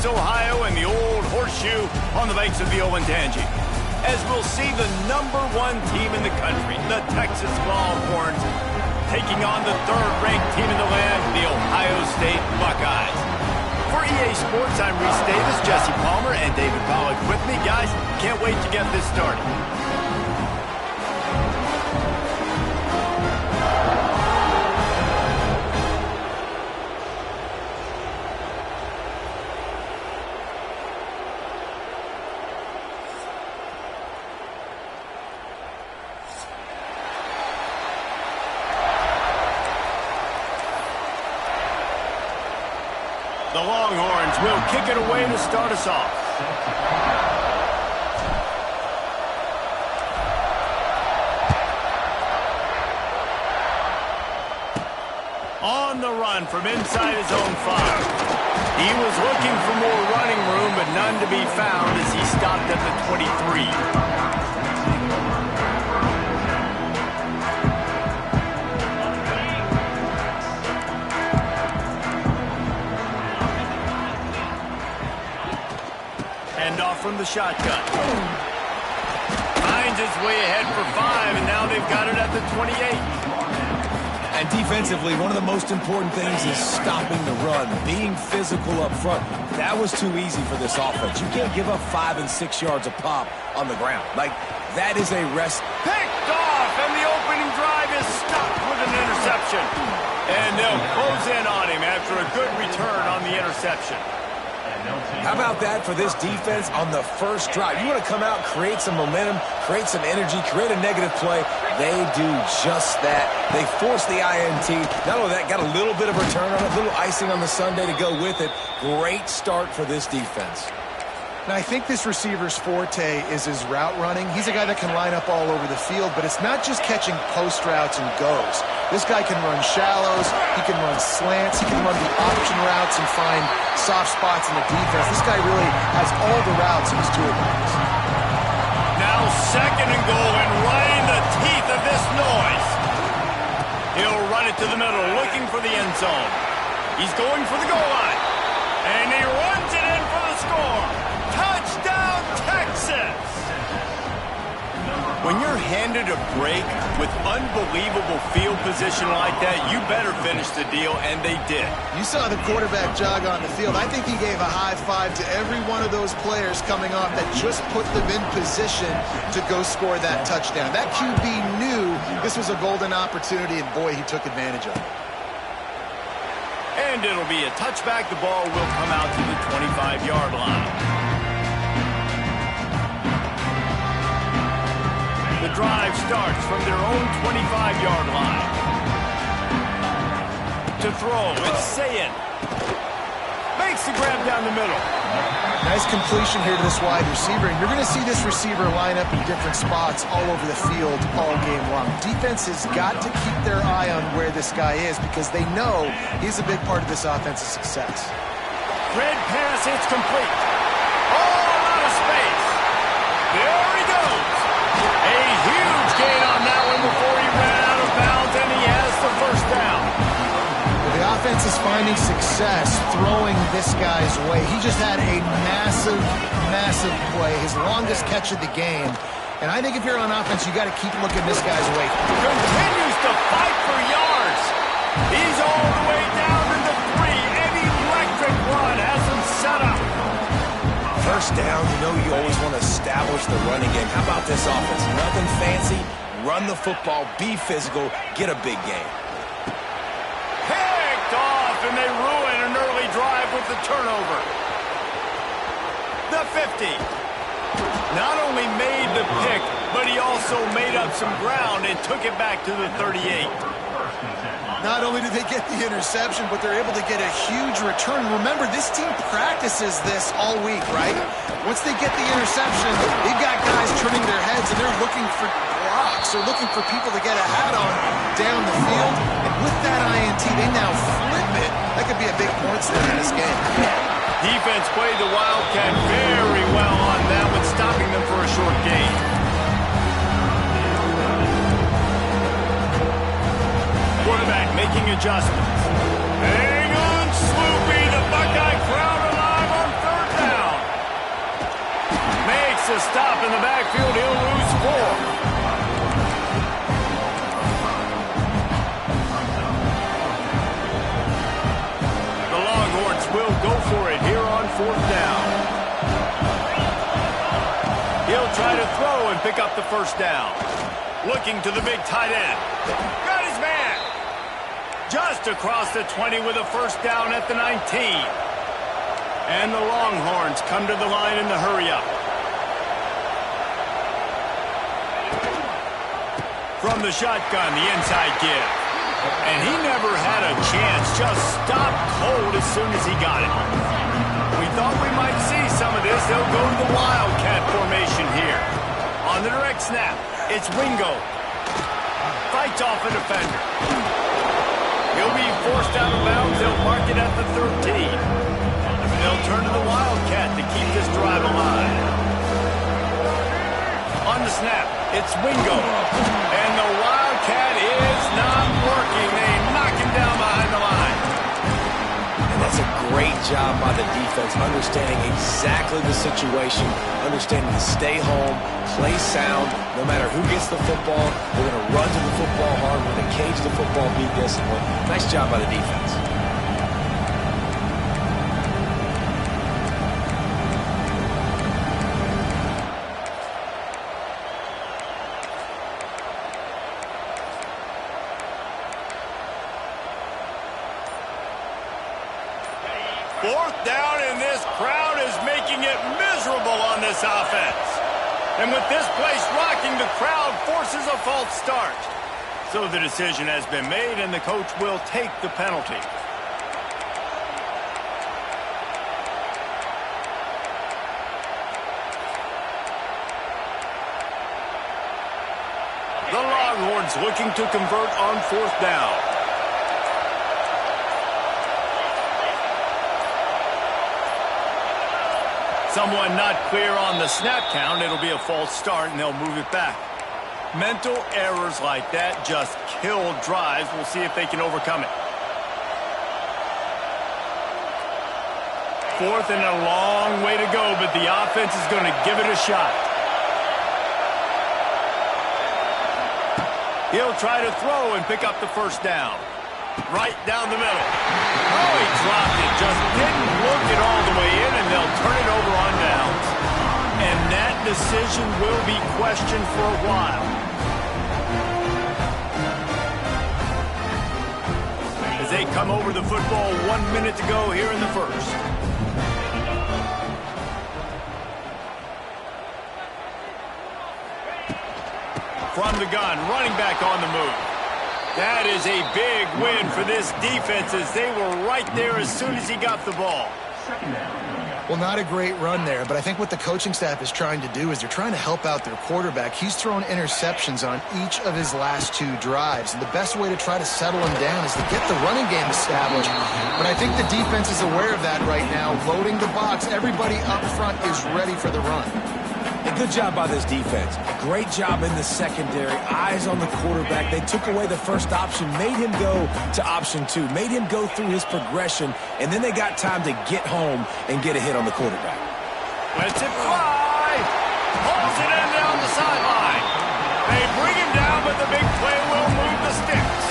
Columbus, Ohio, and the old horseshoe on the banks of the Ncaa26, as we'll see the #1 team in the country, the Texas Longhorns, taking on the third-ranked team in the land, the Ohio State Buckeyes. For EA Sports, I'm Reese Davis, Jesse Palmer, and David Pollack with me. Guys, can't wait to get this started. The Longhorns will kick it away to start us off. On the run from inside his own 5. He was looking for more running room, but none to be found as he stopped at the 23. From the shotgun. Finds his way ahead for 5, and now they've got it at the 28. And defensively, one of the most important things is stopping the run, being physical up front. That was too easy for this offense. You can't give up 5 and 6 yards a pop on the ground. Like, that is a rest. Picked off, and the opening drive is stopped with an interception. And they'll close in on him after a good return on the interception. How about that for this defense on the first drive? You want to come out, create some momentum, create some energy, create a negative play. They do just that. They force the INT. Not only that, got a little bit of return on it, a little icing on the sundae to go with it. Great start for this defense. Now, I think this receiver's forte is his route running. He's a guy that can line up all over the field, but it's not just catching post routes and goes. This guy can run shallows, he can run slants, he can run the option routes and find soft spots in the defense. This guy really has all the routes in his toolbox. Now 2nd and goal, and right in the teeth of this noise. He'll run it to the middle, looking for the end zone. He's going for the goal line, and he runs it in for the score. Touchdown, Texas! When you're handed a break with unbelievable field position like that, you better finish the deal, and they did. You saw the quarterback jog on the field. I think he gave a high five to every one of those players coming off that just put them in position to go score that touchdown. That QB knew this was a golden opportunity, and boy, he took advantage of it. And it'll be a touchback. The ball will come out to the 25-yard line. The drive starts from their own 25-yard line. To throw, it's Sayin. Makes the grab down the middle. Nice completion here to this wide receiver. And you're going to see this receiver line up in different spots all over the field all game long. Defense has got to keep their eye on where this guy is because they know he's a big part of this offense's success. Red pass, it's complete. All out of space. There he goes. A huge gain on that one before he ran out of bounds, and he has the first down. Well, the offense is finding success throwing this guy's way. He just had a massive, massive play, his longest catch of the game. And I think if you're on offense, you got to keep looking this guy's way. Continues to fight for yards. He's all the way down to the 3. An electric run has him set up. First down, you know you always want to establish the running game. How about this offense? Nothing fancy. Run the football, be physical, get a big game. Picked off, and they ruin an early drive with the turnover. The 50. Not only made the pick, but he also made up some ground and took it back to the 38. Not only did they get the interception, but they're able to get a huge return. Remember, this team practices this all week, right? Once they get the interception, they've got guys turning their heads, and they're looking for blocks. They're looking for people to get a hat on down the field. And with that INT, they now flip it. That could be a big point spread in this game. Defense played the Wildcat very well on that one, stopping them for a short gain. Quarterback making adjustments. Hang on, Sloopy. The Buckeye crowd alive on 3rd a stop in the backfield. He'll lose 4. Will go for it here on 4th down. He'll try to throw and pick up the 1st down. Looking to the big tight end. Got his man. Just across the 20 with a 1st down at the 19. And the Longhorns come to the line in the hurry-up. From the shotgun, the inside give. And he never had a chance, just stopped cold as soon as he got it. We thought we might see some of this. They'll go to the Wildcat formation here. On the direct snap, it's Wingo. Fights off a defender. He'll be forced out of bounds. They'll mark it at the 13. They'll turn to the Wildcat to keep this drive alive. On the snap, it's Wingo. And the Wildcat is not working. They knock him down behind the line. And that's a great job by the defense, understanding exactly the situation, understanding to stay home, play sound. No matter who gets the football, we're going to run to the football hard. We're going to cage the football, be disciplined. Nice job by the defense. 4th down, and this crowd is making it miserable on this offense. And with this place rocking, the crowd forces a false start. So the decision has been made, and the coach will take the penalty. The Longhorns looking to convert on 4th down. Someone not clear on the snap count. It'll be a false start, and they'll move it back. Mental errors like that just kill drives. We'll see if they can overcome it. 4th and a long way to go, but the offense is going to give it a shot. He'll try to throw and pick up the 1st down. Right down the middle. Oh, he dropped it. Just didn't look it all the way in, and they'll turn it over on downs. And that decision will be questioned for a while. As they come over the football, 1 minute to go here in the 1st. From the gun, running back on the move. That is a big win for this defense as they were right there as soon as he got the ball. Well, not a great run there, but I think what the coaching staff is trying to do is they're trying to help out their quarterback. He's thrown interceptions on each of his last 2 drives, and the best way to try to settle him down is to get the running game established. But I think the defense is aware of that right now, loading the box. Everybody up front is ready for the run. A good job by this defense. A great job in the secondary. Eyes on the quarterback. They took away the first option, made him go to option 2, made him go through his progression, and then they got time to get home and get a hit on the quarterback. Lets it fly. Pulls it in down the sideline. They bring him down, but the big play will move the sticks.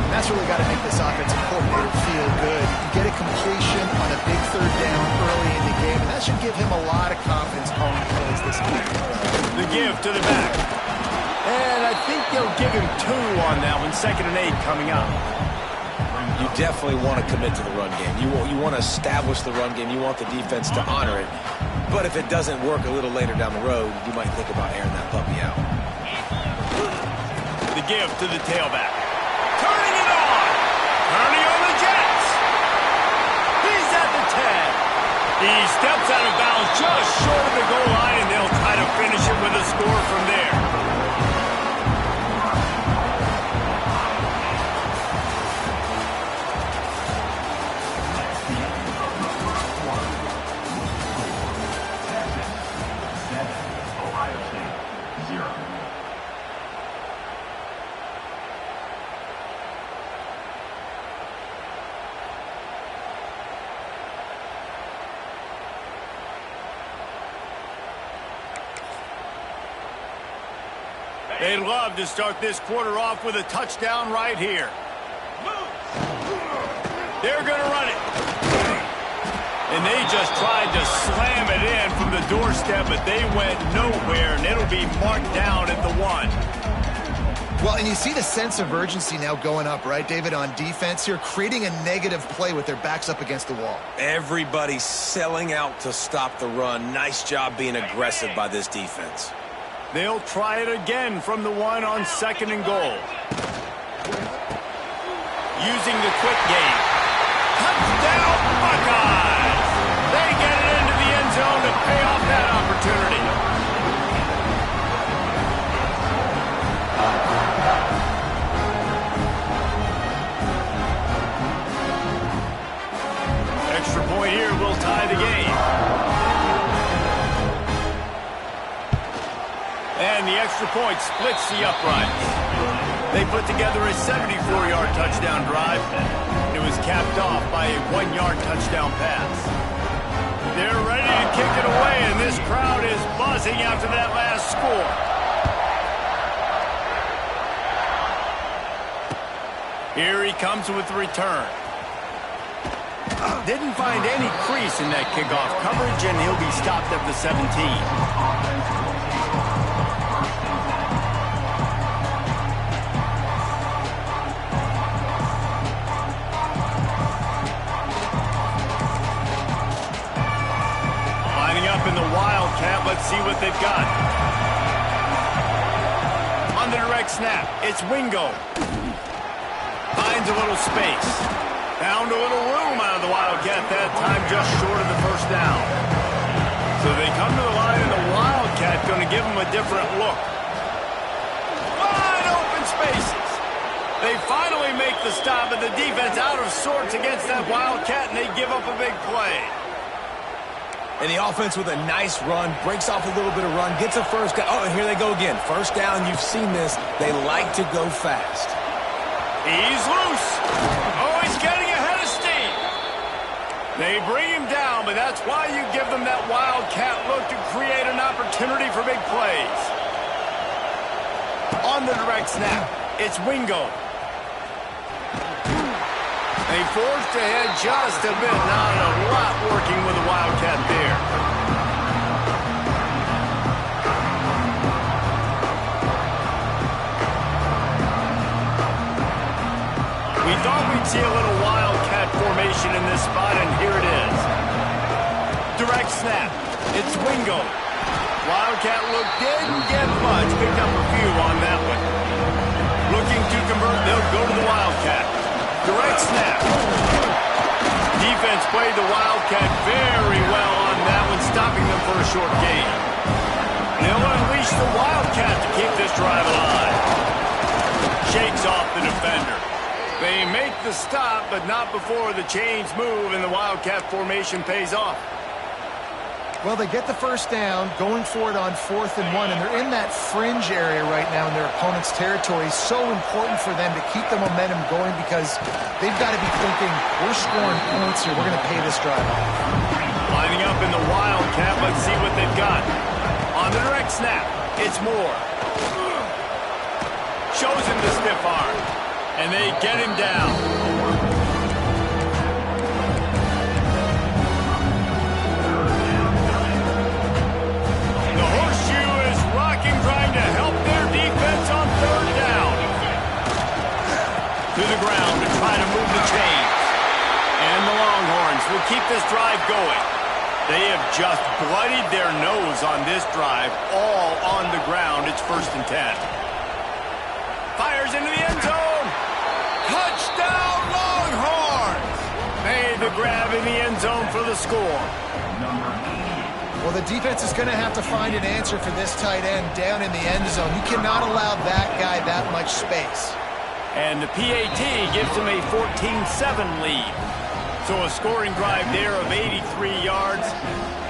That's really got to make this offensive coordinator feel good. You get a completion on a big 3rd down early in the game, and that should give him a lot of confidence going plays this game. The give to the back. And I think they'll give him 2 on that one. 2nd and 8 coming up. You definitely want to commit to the run game. You want to establish the run game. You want the defense to honor it. But if it doesn't work a little later down the road, you might think about airing that puppy out. The give to the tailback. Turning it on. Turning on the Jets. He's at the 10. He steps out of bounds just short of the goal line, and they'll try to finish it with a score from there. They'd love to start this quarter off with a touchdown right here. They're going to run it. And they just tried to slam it in from the doorstep, but they went nowhere, and it'll be marked down at the 1. Well, and you see the sense of urgency now going up, right, David, on defense here, creating a negative play with their backs up against the wall. Everybody's selling out to stop the run. Nice job being aggressive by this defense. They'll try it again from the 1 on 2nd and goal. Using the quick game. Touchdown, Buckeyes! They get it into the end zone to pay off that opportunity. Extra point here will tie the game. And the extra point splits the uprights. They put together a 74-yard touchdown drive. It was capped off by a 1-yard touchdown pass. They're ready to kick it away, and this crowd is buzzing after that last score. Here he comes with the return. Didn't find any crease in that kickoff coverage, and he'll be stopped at the 17. In the Wildcat, let's see what they've got. On the direct snap, it's Wingo. Finds a little space. Found a little room out of the Wildcat that time, just short of the first down. So they come to the line, and the Wildcat going to give them a different look. Wide open spaces. They finally make the stop, but the defense out of sorts against that Wildcat, and they give up a big play. And the offense with a nice run, breaks off a little bit of run, gets a first down. Oh, and here they go again. First down, you've seen this. They like to go fast. He's loose. Oh, he's getting ahead of steam. They bring him down, but that's why you give them that Wildcat look to create an opportunity for big plays. On the direct snap, it's Wingo. They forced ahead just a bit. Not a lot working with the Wildcat there. We thought we'd see a little Wildcat formation in this spot, and here it is. Direct snap. It's Wingo. Wildcat look didn't get much. Picked up a few on that one. Looking to convert, they'll go to the Wildcat. Direct snap. Defense played the Wildcat very well on that one, stopping them for a short gain. They'll unleash the Wildcat to keep this drive alive. Shakes off the defender. They make the stop, but not before the chains move and the Wildcat formation pays off. Well, they get the first down, going for it on 4th and 1, and they're in that fringe area right now in their opponent's territory. So important for them to keep the momentum going because they've got to be thinking, we're scoring points here, we're going to pay this drive off. Lining up in the Wildcat, let's see what they've got. On the direct snap, it's Moore. Shows him the stiff arm, and they get him down. Trying to help their defense on 3rd down. To the ground to try to move the chains. And the Longhorns will keep this drive going. They have just bloodied their nose on this drive, all on the ground. It's 1st and 10. Fires into the end zone. Touchdown, Longhorns! Made the grab in the end zone for the score. Well, the defense is going to have to find an answer for this tight end down in the end zone. You cannot allow that guy that much space. And the PAT gives them a 14-7 lead. So a scoring drive there of 83 yards,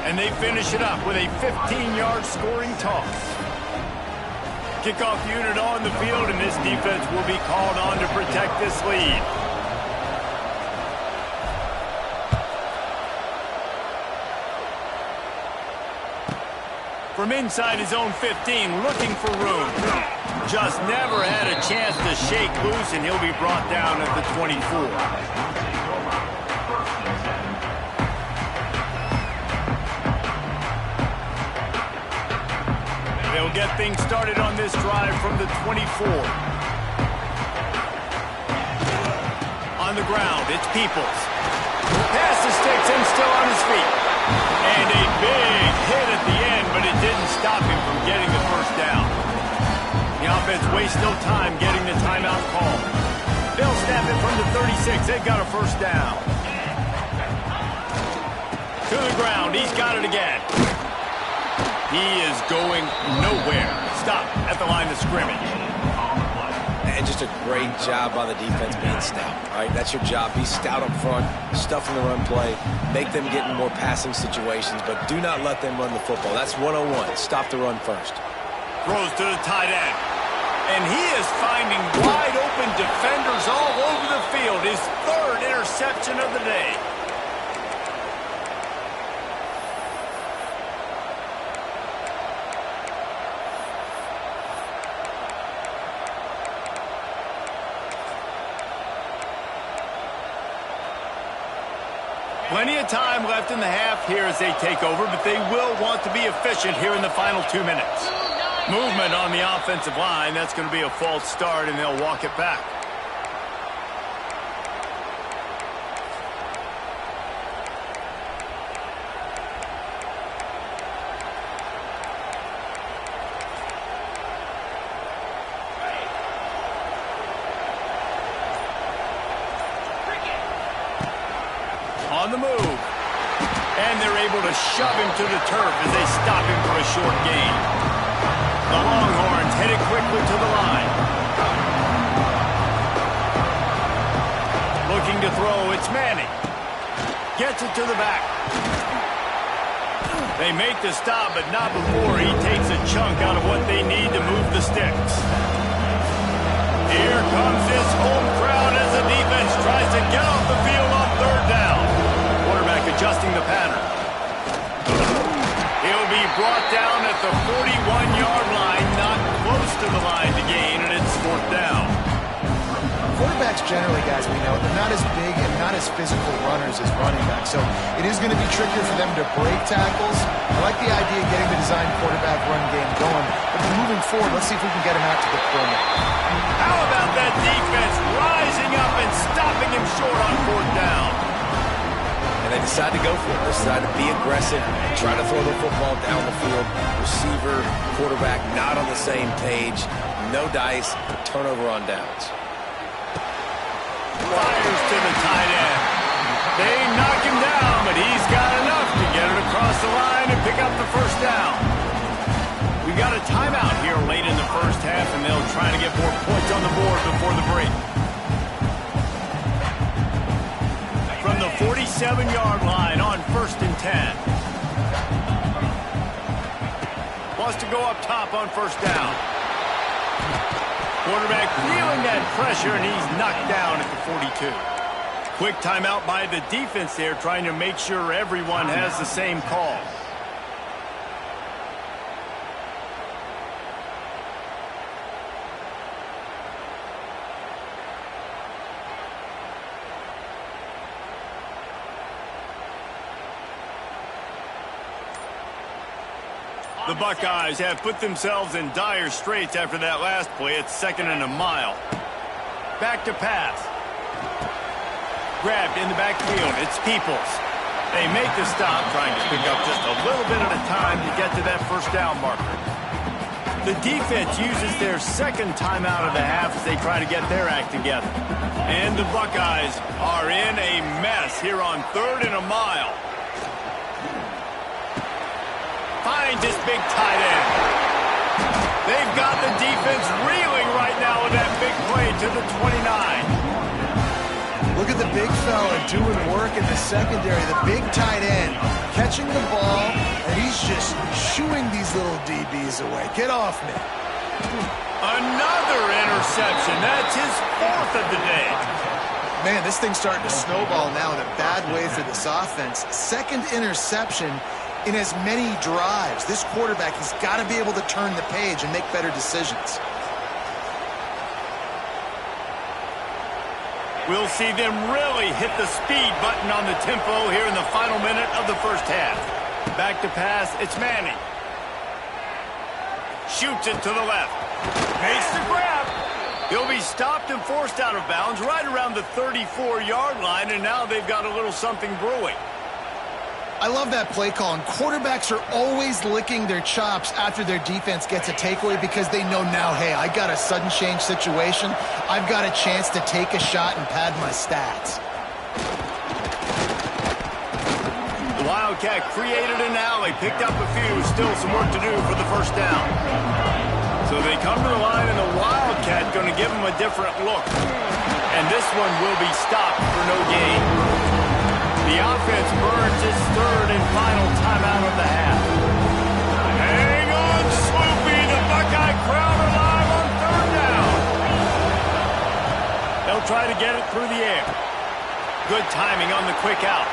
and they finish it up with a 15-yard scoring toss. Kickoff unit on the field, and this defense will be called on to protect this lead. from inside his own 15, looking for room. Just never had a chance to shake loose, and he'll be brought down at the 24. They'll get things started on this drive from the 24. On the ground, it's Peoples. Pass the sticks and still on his feet. And a big hit at the end, but it didn't stop him from getting the first down. The offense wastes no time getting the timeout call. They'll snap it from the 36. They've got a first down. To the ground. He's got it again. He is going nowhere. Stop at the line of scrimmage. And just a great job by the defense being stout. All right, that's your job. Be stout up front, stuff in the run play, make them get in more passing situations, but do not let them run the football. That's 101. Stop the run first. Throws to the tight end. And he is finding wide open defenders all over the field. His third interception of the day. Plenty of time left in the half here as they take over, but they will want to be efficient here in the final 2 minutes. Movement on the offensive line. That's going to be a false start, and they'll walk it back. On the move. And they're able to shove him to the turf as they stop him for a short gain. The Longhorns headed quickly to the line. Looking to throw, it's Manning. Gets it to the back. They make the stop, but not before he takes a chunk out of what they need to move the sticks. Here comes this home crowd as the defense tries to get off the field on third down. Quarterback adjusting the pattern. He'll be brought down at the 41-yard line, not close to the line to gain, and it's fourth down. Quarterbacks generally, guys, we know, they're not as big and not as physical runners as running backs. So it is going to be trickier for them to break tackles. I like the idea of getting the design quarterback run game going. But moving forward, let's see if we can get him out to the perimeter. How about that defense rising up and stopping him short on fourth down? And they decide to go for it. They decide to be aggressive, try to throw the football down the field. Receiver, quarterback not on the same page. No dice, turnover on downs. Fires to the tight end. They knock him down, but he's got enough to get it across the line and pick up the first down. We got a timeout here late in the first half, and they'll try to get more points on the board before the break. From the 47-yard line on 1st and 10. Wants to go up top on first down. Quarterback feeling that pressure, and he's knocked down at the 42. Quick timeout by the defense there, trying to make sure everyone has the same call. The Buckeyes have put themselves in dire straits after that last play. It's 2nd and a mile. Back to pass. Grabbed in the backfield. It's Peoples. They make the stop, trying to pick up just a little bit at a time to get to that first down marker. The defense uses their second timeout of the half as they try to get their act together. And the Buckeyes are in a mess here on 3rd and a mile. Finds this big tight end. They've got the defense reeling right now with that big play to the 29. Look at the big fella doing work in the secondary. The big tight end catching the ball, and he's just shooing these little DBs away. Get off me. Another interception. That's his 4th of the day. Man, this thing's starting to snowball now in a bad way for this offense. 2nd interception. in as many drives. This quarterback has got to be able to turn the page and make better decisions. We'll see them really hit the speed button on the tempo here in the final minute of the first half. Back to pass, it's Manning. Shoots it to the left. Makes the grab. He'll be stopped and forced out of bounds right around the 34-yard line, and now they've got a little something brewing. I love that play call, and quarterbacks are always licking their chops after their defense gets a takeaway because they know now, hey, I got a sudden change situation. I've got a chance to take a shot and pad my stats. The Wildcat created an alley, picked up a few, still some work to do for the first down. So they come to the line, and the Wildcat going to give them a different look. And this one will be stopped for no gain. The offense burns its third and final timeout of the half. Hang on, Swoopy. The Buckeye crowd alive on third down. They'll try to get it through the air. Good timing on the quick out.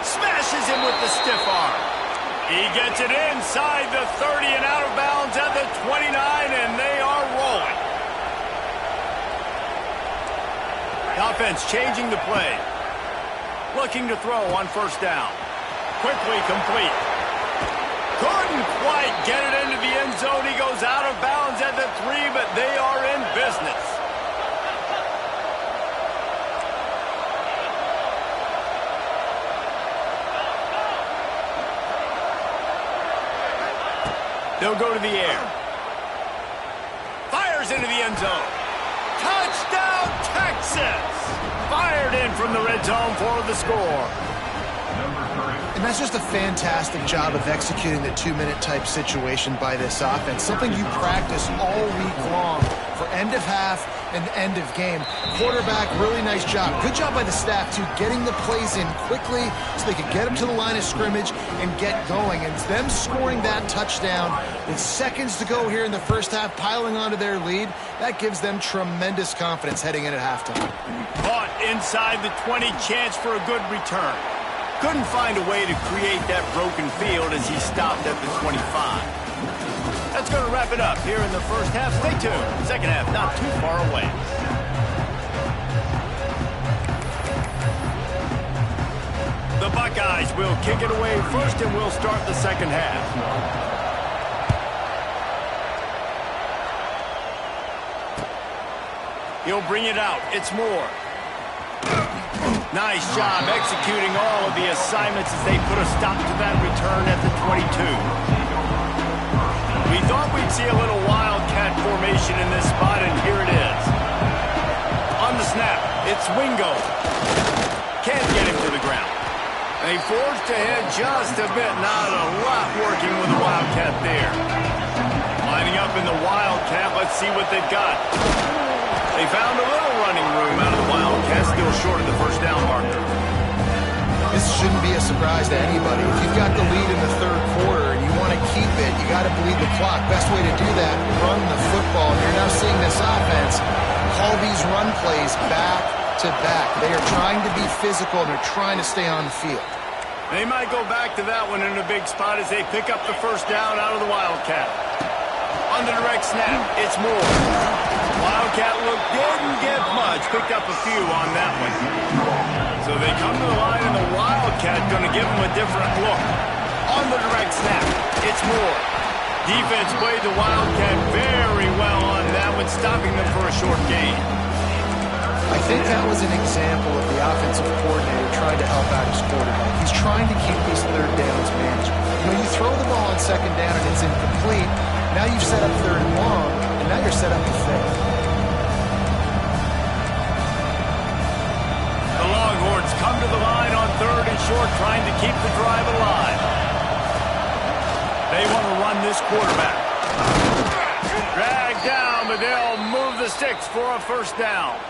Smashes him with the stiff arm. He gets it inside the 30 and out of bounds at the 29, and they are rolling. The offense changing the play. Looking to throw on first down. Quickly complete. Couldn't quite get it into the end zone. He goes out of bounds at the 3, but they are in business. They'll go to the air. Fires into the end zone. Touchdown, Texas! Fired in from the red zone for the score. And that's just a fantastic job of executing the 2-minute type situation by this offense. Something you practice all week long for end of half and end of game. Quarterback, really nice job. Good job by the staff, too, getting the plays in quickly so they could get up to the line of scrimmage and get going. And them scoring that touchdown with seconds to go here in the first half, piling onto their lead, that gives them tremendous confidence heading in at halftime. Caught inside the 20, chance for a good return. Couldn't find a way to create that broken field as he stopped at the 25. That's going to wrap it up here in the first half. Stay tuned. Second half not too far away. The Buckeyes will kick it away first, and we'll start the second half. He'll bring it out. It's Moore. Nice job executing all of the assignments as they put a stop to that return at the 22. We thought we'd see a little Wildcat formation in this spot, and here it is. On the snap, it's Wingo. Can't get him to the ground. They forced ahead just a bit. Not a lot working with the Wildcat there. Lining up in the Wildcat, let's see what they've got. They found a little running room out of the Wildcats, still short of the first down marker. This shouldn't be a surprise to anybody. If you've got the lead in the third quarter and you want to keep it, you got to bleed the clock. Best way to do that, run the football. And you're now seeing this offense call these run plays back to back. They are trying to be physical, and they're trying to stay on the field. They might go back to that one in a big spot as they pick up the first down out of the Wildcat. On the direct snap, it's Moore. Wildcat look didn't get much. Picked up a few on that one. So they come to the line, and the Wildcat going to give them a different look. On the direct snap, it's Moore. Defense played the Wildcat very well on that one, stopping them for a short gain. I think that was an example of the offensive coordinator trying to help out his quarterback. He's trying to keep these third downs managed. You know, you throw the ball on second down and it's incomplete. Now you've set up third and long, and now you're set up to fifth. The Longhorns come to the line on third and short, trying to keep the drive alive. They want to run this quarterback. Dragged down, but they'll move the sticks for a first down.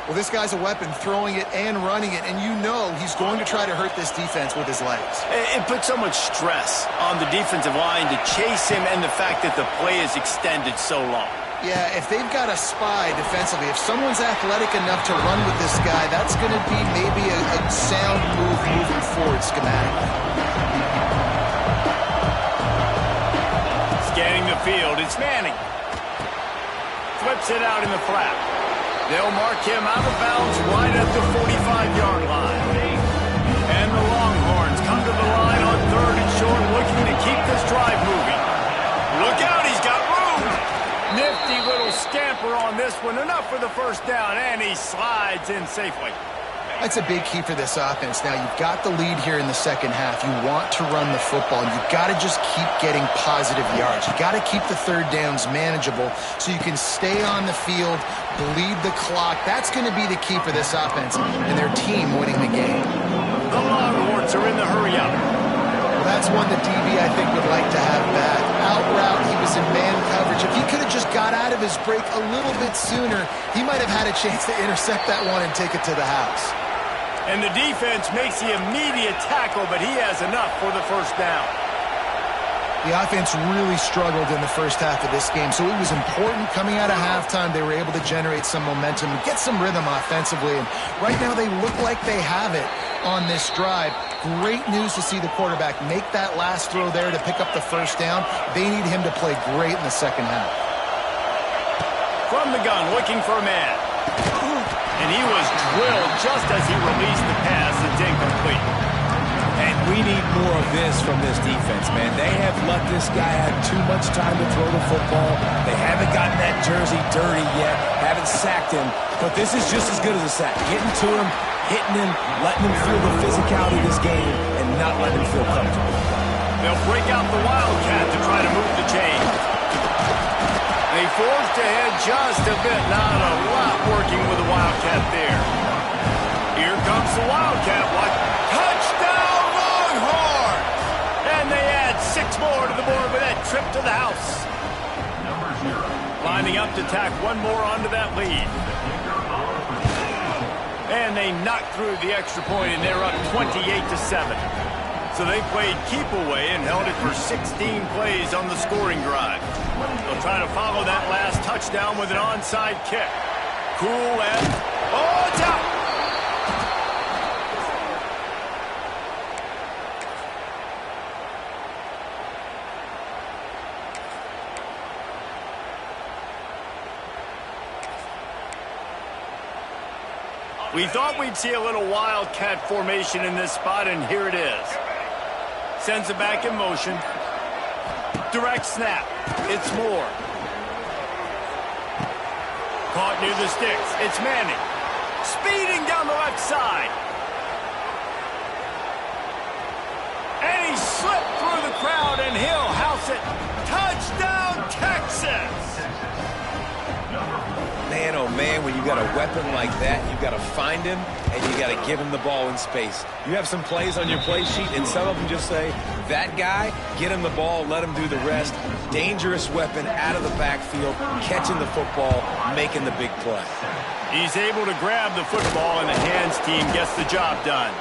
Well, this guy's a weapon, throwing it and running it, and you know he's going to try to hurt this defense with his legs. It puts so much stress on the defensive line to chase him, and the fact that the play is extended so long. Yeah, if they've got a spy defensively, if someone's athletic enough to run with this guy, that's going to be maybe a sound move moving forward schematically. Scanning the field, it's Manning. Flips it out in the flat. They'll mark him out of bounds right at the 45-yard line. And the Longhorns come to the line on 3rd and short, looking to keep this drive moving. Look out, he's got room. Nifty little scamper on this one. Enough for the first down, and he slides in safely. That's a big key for this offense. Now, you've got the lead here in the second half. You want to run the football. You've got to just keep getting positive yards. You've got to keep the third downs manageable so you can stay on the field, bleed the clock. That's going to be the key for this offense and their team winning the game. The Longhorns are in the hurry-up. Well, that's one that DB, I think, would like to have back. Out route, he was in man coverage. If he could have just got out of his break a little bit sooner, he might have had a chance to intercept that one and take it to the house. And the defense makes the immediate tackle, but he has enough for the first down. The offense really struggled in the first half of this game, so it was important coming out of halftime they were able to generate some momentum and get some rhythm offensively. And right now they look like they have it on this drive. Great news to see the quarterback make that last throw there to pick up the first down. They need him to play great in the second half. From the gun, looking for a man. And he was drilled just as he released the pass. It's incomplete. And we need more of this from this defense, man. They have let this guy have too much time to throw the football. They haven't gotten that jersey dirty yet, haven't sacked him. But this is just as good as a sack. Getting to him, hitting him, letting him feel the physicality of this game, and not letting him feel comfortable. They'll break out the Wildcat to try to move the chain. They forced ahead just a bit. Not a lot working with the Wildcat there. Here comes the Wildcat. What? Touchdown Longhorn! And they add 6 more to the board with that trip to the house. Lining up to tack one more onto that lead. And they knocked through the extra point, and they're up 28-7. So they played keep away and held it for 16 plays on the scoring drive. They'll try to follow that last touchdown with an onside kick. Cool and... oh, it's out! We thought we'd see a little Wildcat formation in this spot, and here it is. Sends it back in motion. Direct snap. It's Moore. Caught near the sticks. It's Manning. Speeding down the left side. And he slipped through the crowd, and he'll house it. Touchdown, Texas! Man, oh man, when you got a weapon like that, you got to find him, and you got to give him the ball in space. You have some plays on your play sheet, and some of them just say, that guy, get him the ball, let him do the rest. Dangerous weapon out of the backfield, catching the football, making the big play. He's able to grab the football, and the hands team gets the job done.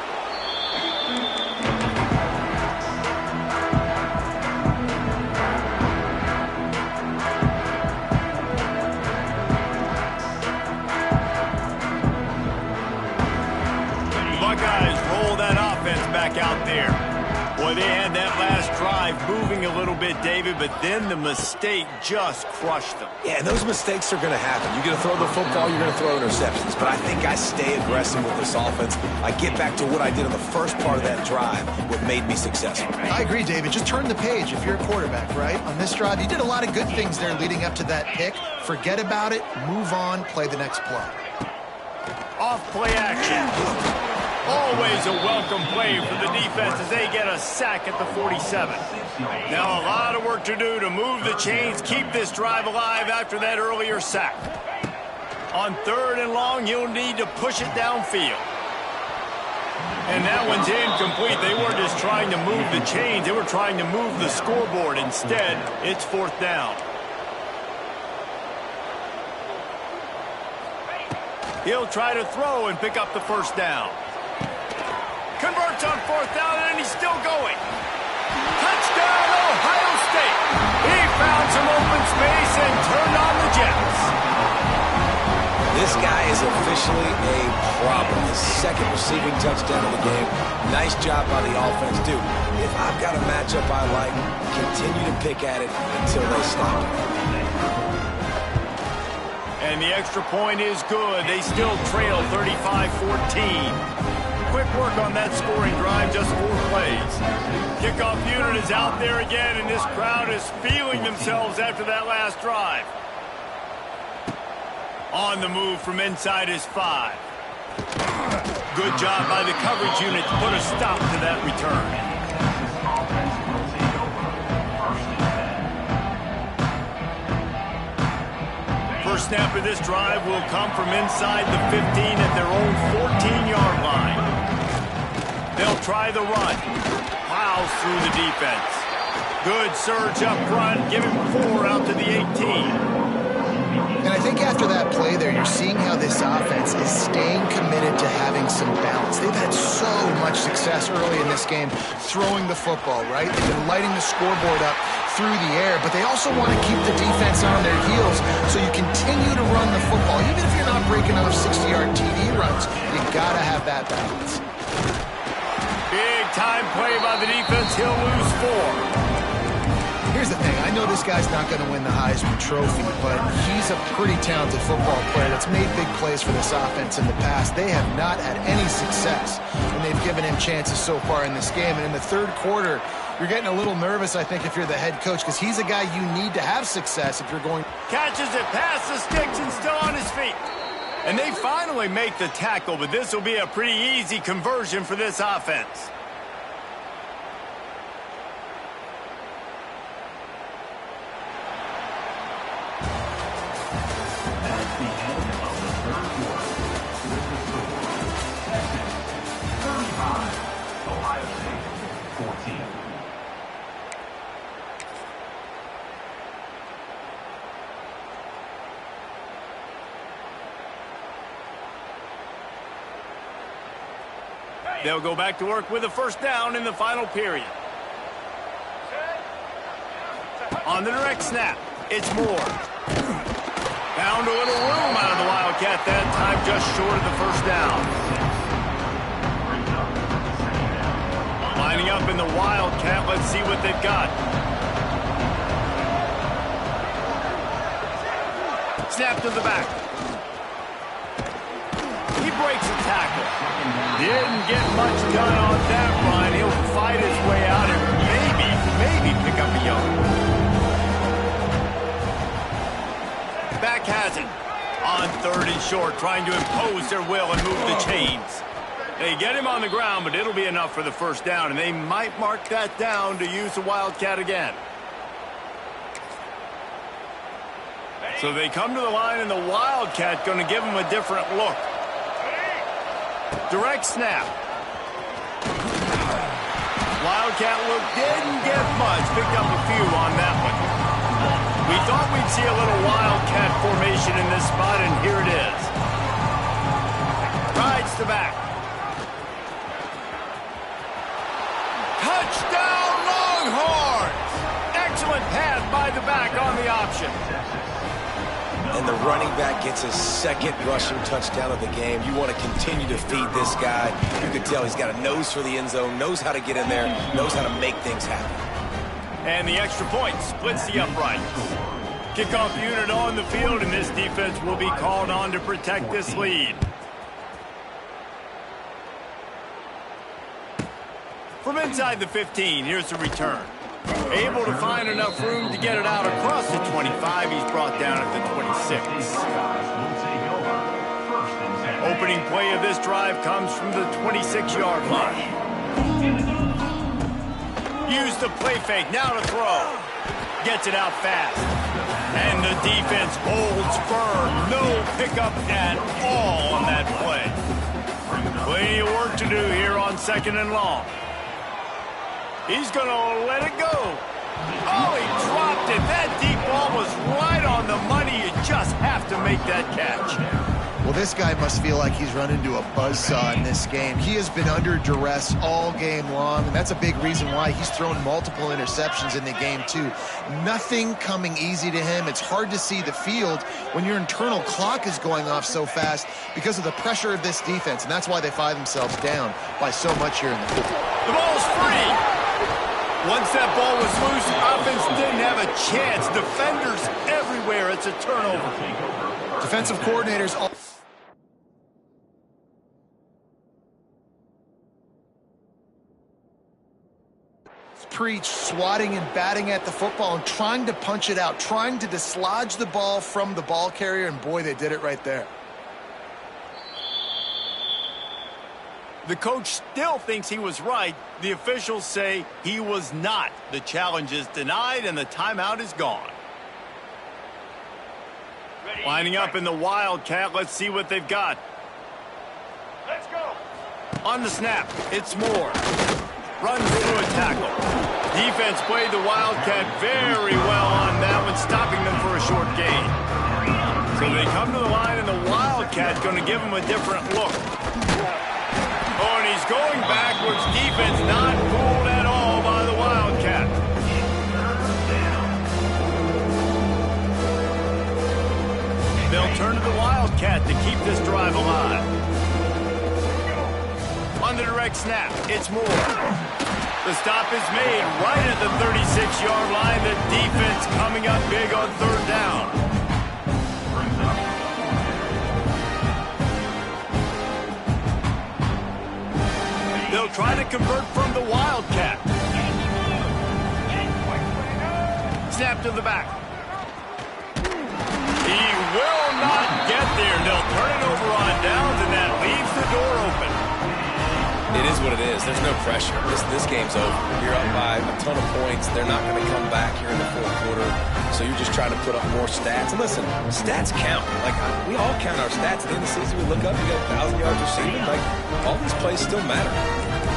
Out there. Boy, they had that last drive moving a little bit, David, but then the mistake just crushed them. Yeah, and those mistakes are going to happen. You're going to throw the football, you're going to throw interceptions, but I think I stay aggressive with this offense. I get back to what I did in the first part of that drive, what made me successful. I agree, David. Just turn the page if you're a quarterback, right? On this drive, you did a lot of good things there leading up to that pick. Forget about it, move on, play the next play. Off play action. Always a welcome play for the defense as they get a sack at the 47. Now a lot of work to do to move the chains, keep this drive alive after that earlier sack. On 3rd and long, you'll need to push it downfield. And that one's incomplete. They weren't just trying to move the chains, they were trying to move the scoreboard. Instead, it's 4th down. He'll try to throw and pick up the first down. Converts on 4th down, and he's still going. Touchdown, Ohio State. He found some open space and turned on the Jets. This This guy is officially a problem. His second receiving touchdown of the game. Nice job by the offense, too. If I've got a matchup I like, continue to pick at it until they stop it. And the extra point is good. They still trail 35-14. Quick work on that scoring drive, just 4 plays. Kickoff unit is out there again, and this crowd is feeling themselves after that last drive. On the move from inside is 5. Good job by the coverage unit to put a stop to that return. First snap of this drive will come from inside the 15 at their own 14-yard line. They'll try the run. Plows through the defense. Good surge up front. Give him 4 out to the 18. And I think after that play there, you're seeing how this offense is staying committed to having some balance. They've had so much success early in this game throwing the football, right? They've been lighting the scoreboard up through the air, but they also want to keep the defense on their heels so you continue to run the football. Even if you're not breaking off 60-yard TD runs, you got to have that balance. Big time play by the defense. He'll lose 4. Here's the thing. I know this guy's not going to win the Heisman Trophy, but he's a pretty talented football player that's made big plays for this offense in the past. They have not had any success, and they've given him chances so far in this game. And in the third quarter, you're getting a little nervous, I think, if you're the head coach, because he's a guy you need to have success if you're going. Catches it past the sticks and still on his feet. And they finally make the tackle, but this will be a pretty easy conversion for this offense. They'll go back to work with a first down in the final period. On the direct snap, it's Moore. Found a little room out of the Wildcat that time, just short of the first down. Lining up in the Wildcat, let's see what they've got. Snap to the back. He breaks a tackle. Didn't get much done on that run. He'll fight his way out and maybe pick up a yard. Back has it. On 3rd and short, trying to impose their will and move the chains. They get him on the ground, but it'll be enough for the first down, and they might mark that down to use the Wildcat again. So they come to the line, and the Wildcat going to give them a different look. Direct snap. Wildcat look didn't get much. Picked up a few on that one. We thought we'd see a little Wildcat formation in this spot, and here it is. Rides the back. Touchdown Longhorns! Excellent pass by the back on the option. And the running back gets his 2nd rushing touchdown of the game. You want to continue to feed this guy. You can tell he's got a nose for the end zone, knows how to get in there, knows how to make things happen. And the extra point splits the uprights. Kickoff unit on the field, and this defense will be called on to protect this lead. From inside the 15, here's the return. Able to find enough room to get it out across the 25. He's brought down at the 26. Opening play of this drive comes from the 26-yard line. Use the play fake, now to throw. Gets it out fast. And the defense holds firm. No pickup at all on that play. Plenty of work to do here on 2nd and long. He's going to let it go. Oh, he dropped it. That deep ball was right on the money. You just have to make that catch. Well, This guy must feel like he's run into a buzzsaw in this game. He has been under duress all game long, and that's a big reason why he's thrown multiple interceptions in the game, too. Nothing coming easy to him. It's hard to see the field when your internal clock is going off so fast because of the pressure of this defense, and that's why they find themselves down by so much here in the football. The ball's free. Once that ball was loose, offense didn't have a chance. Defenders everywhere. It's a turnover. Defensive coordinators all preach, swatting and batting at the football and trying to punch it out, trying to dislodge the ball from the ball carrier, and boy, they did it right there. The coach still thinks he was right. The officials say he was not. The challenge is denied, and the timeout is gone. Lining up in the Wildcat. Let's see what they've got. Let's go. On the snap, it's Moore. Runs through a tackle. Defense played the Wildcat very well on that one, stopping them for a short gain. So they come to the line, and the Wildcat's going to give them a different look. Oh, and he's going backwards. Defense not fooled at all by the Wildcat. They'll turn to the Wildcat to keep this drive alive. On the direct snap, it's Moore. The stop is made right at the 36-yard line. The defense coming up big on third down. They'll try to convert from the Wildcat. Snap to the back. He will not get there. They'll turn it over on downs, and that leaves the door open. It is what it is. There's no pressure. This game's over. You're up by a ton of points. They're not going to come back here in the fourth quarter. So you're just trying to put up more stats. And listen, stats count. Like, we all count our stats. At the end of the season, we look up, you got 1,000 yards receiving. Like, all these plays still matter.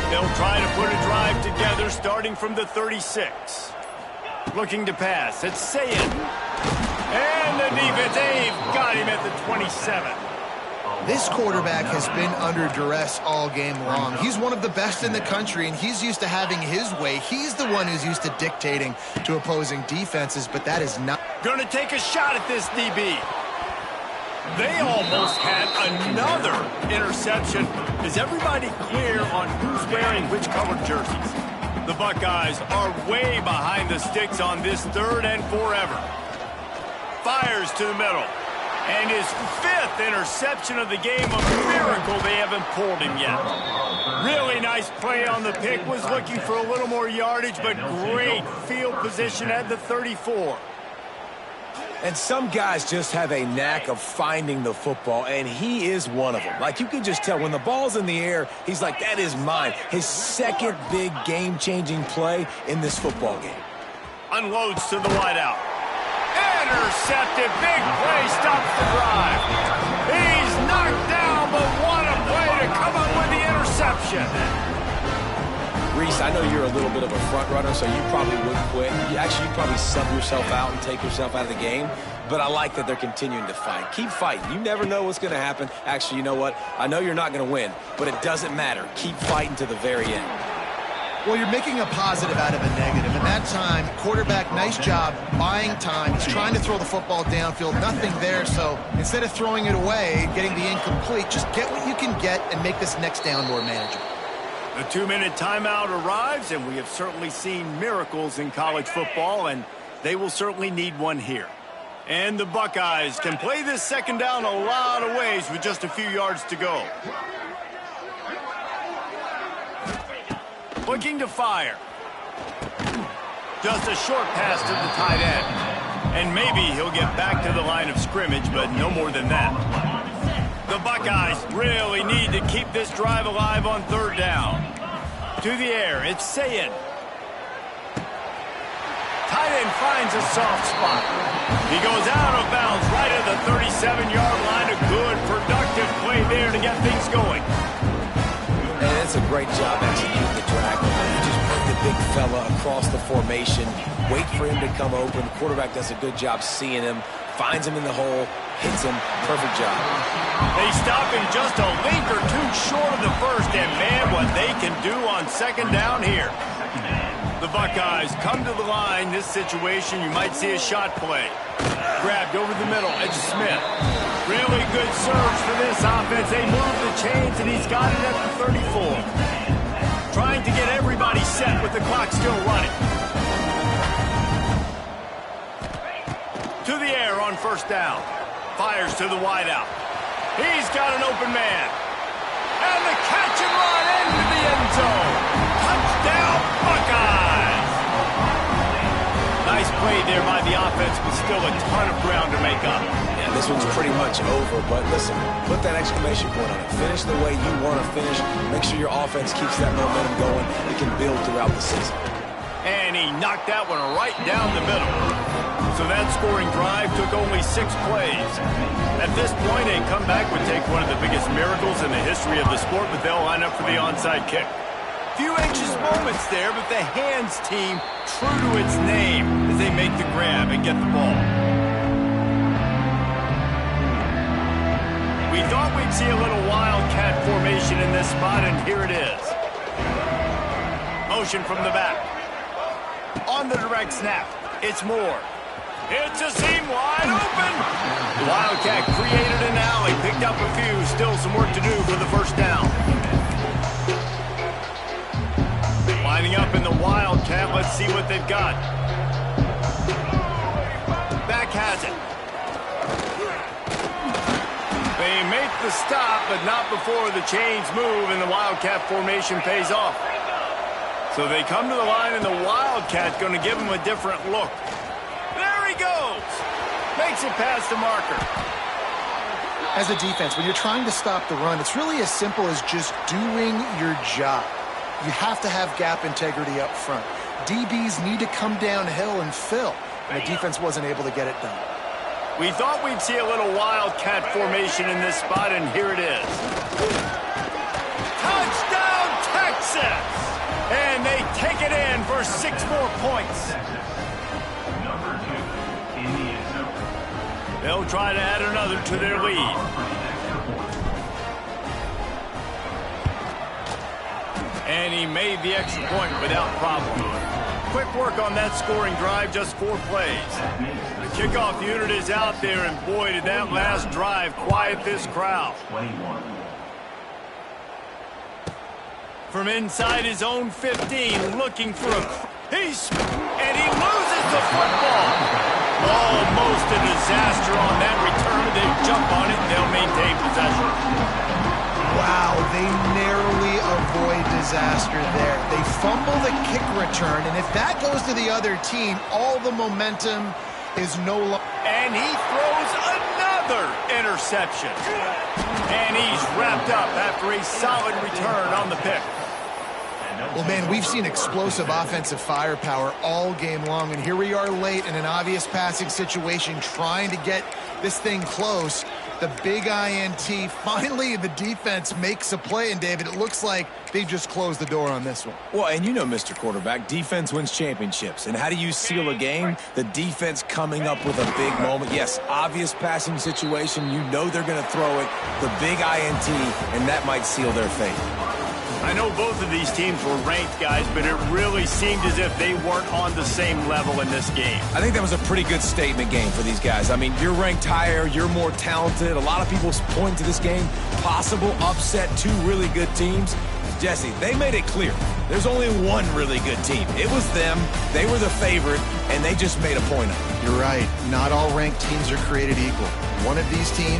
They'll try to put a drive together starting from the 36. Looking to pass. It's Sayin. And the defense, they've got him at the 27. This quarterback has been under duress all game long. He's one of the best in the country, and he's used to having his way. He's the one who's used to dictating to opposing defenses, but that is not... Going to take a shot at this DB. They almost had another interception. Is everybody clear on who's wearing which colored jerseys? The Buckeyes are way behind the sticks on this 3rd and forever. Fires to the middle. And his 5th interception of the game. A miracle they haven't pulled him yet. Really nice play on the pick. Was looking for a little more yardage, but great field position at the 34. And some guys just have a knack of finding the football, and he is one of them. Like, you can just tell when the ball's in the air, he's like, that is mine. His second big game-changing play in this football game. Unloads to the wideout. Intercepted. Big play. Stops the drive. He's knocked down, but what a play to come up with the interception. Reese, I know you're a little bit of a front runner, so you probably would quit. You'd probably sub yourself out and take yourself out of the game. But I like that they're continuing to fight. Keep fighting. You never know what's going to happen. Actually, you know what? I know you're not going to win, but it doesn't matter. Keep fighting to the very end. Well, you're making a positive out of a negative. And that time, quarterback, nice job buying time. He's trying to throw the football downfield. Nothing there. So instead of throwing it away, getting the incomplete, just get what you can get and make this next down more manageable. The 2-minute timeout arrives, and we have certainly seen miracles in college football, and they will certainly need one here. And the Buckeyes can play this second down a lot of ways with just a few yards to go. Looking to fire. Just a short pass to the tight end. And maybe he'll get back to the line of scrimmage, but no more than that. The Buckeyes really need to keep this drive alive on 3rd down. To the air, it's Sayin. Tight end finds a soft spot. He goes out of bounds right at the 37-yard line. A good, productive play there to get things going. And it's a great job executing the drag. You just put the big fella across the formation, wait for him to come open. The quarterback does a good job seeing him, finds him in the hole, hits him. Perfect job. They stop him just a link or two short of the first, and man, what they can do on second down here. The Buckeyes come to the line. This situation, you might see a shot play. Grabbed over the middle, Edge Smith. Really good surge for this offense. They move the chains, and he's got it at the 34. Trying to get everybody set with the clock still running. To the air on first down. Fires to the wideout. He's got an open man. And the catch and run into the end zone. Touchdown, Buckeyes! Nice play there by the offense, but still a ton of ground to make up. Yeah, this one's pretty much over, but listen, put that exclamation point on it. Finish the way you want to finish. Make sure your offense keeps that momentum going. It can build throughout the season. And he knocked that one right down the middle. So that scoring drive took only 6 plays. At this point, a comeback would take one of the biggest miracles in the history of the sport, but they'll line up for the onside kick. Few anxious moments there, but the hands team true to its name as they make the grab and get the ball. We thought we'd see a little wildcat formation in this spot, and here it is. Motion from the back. On the direct snap, it's Moore. It's a seam wide open. The Wildcat created an alley, picked up a few, still some work to do for the first down. Lining up in the Wildcat, let's see what they've got. Back has it. They make the stop, but not before the chains move and the Wildcat formation pays off. So they come to the line, and the Wildcat's going to give them a different look. There he goes. Makes it past the marker. As a defense, when you're trying to stop the run, it's really as simple as just doing your job. You have to have gap integrity up front. DBs need to come downhill and fill, and the defense wasn't able to get it done. We thought we'd see a little Wildcat formation in this spot, and here it is. Touchdown, Texas! And they take it in for 6 more points. They'll try to add another to their lead. And he made the extra point without problem. Quick work on that scoring drive, just 4 plays. The kickoff unit is out there, and boy, did that last drive quiet this crowd. From inside his own 15, looking for a... and he loses the football. Almost a disaster on that return. They jump on it, and they'll maintain possession. Wow, they narrowly avoid disaster there. They fumble the kick return, and if that goes to the other team, all the momentum is no longer... And he throws another interception. And he's wrapped up after a solid return on the pick. Well, man, we've seen explosive offensive firepower all game long, and here we are late in an obvious passing situation trying to get this thing close. The big INT, finally the defense makes a play, and David, it looks like they just closed the door on this one. Well, and you know, Mr. Quarterback, defense wins championships. And how do you seal a game? The defense coming up with a big moment. Yes, obvious passing situation. You know they're going to throw it. The big INT, and that might seal their fate. I know both of these teams were ranked, guys, but it really seemed as if they weren't on the same level in this game. I think that was a pretty good statement game for these guys. I mean, you're ranked higher, you're more talented. A lot of people point to this game, possible upset, 2 really good teams. Jesse, they made it clear. There's only one really good team. It was them. They were the favorite, and they just made a point of it. You're right. Not all ranked teams are created equal. One of these teams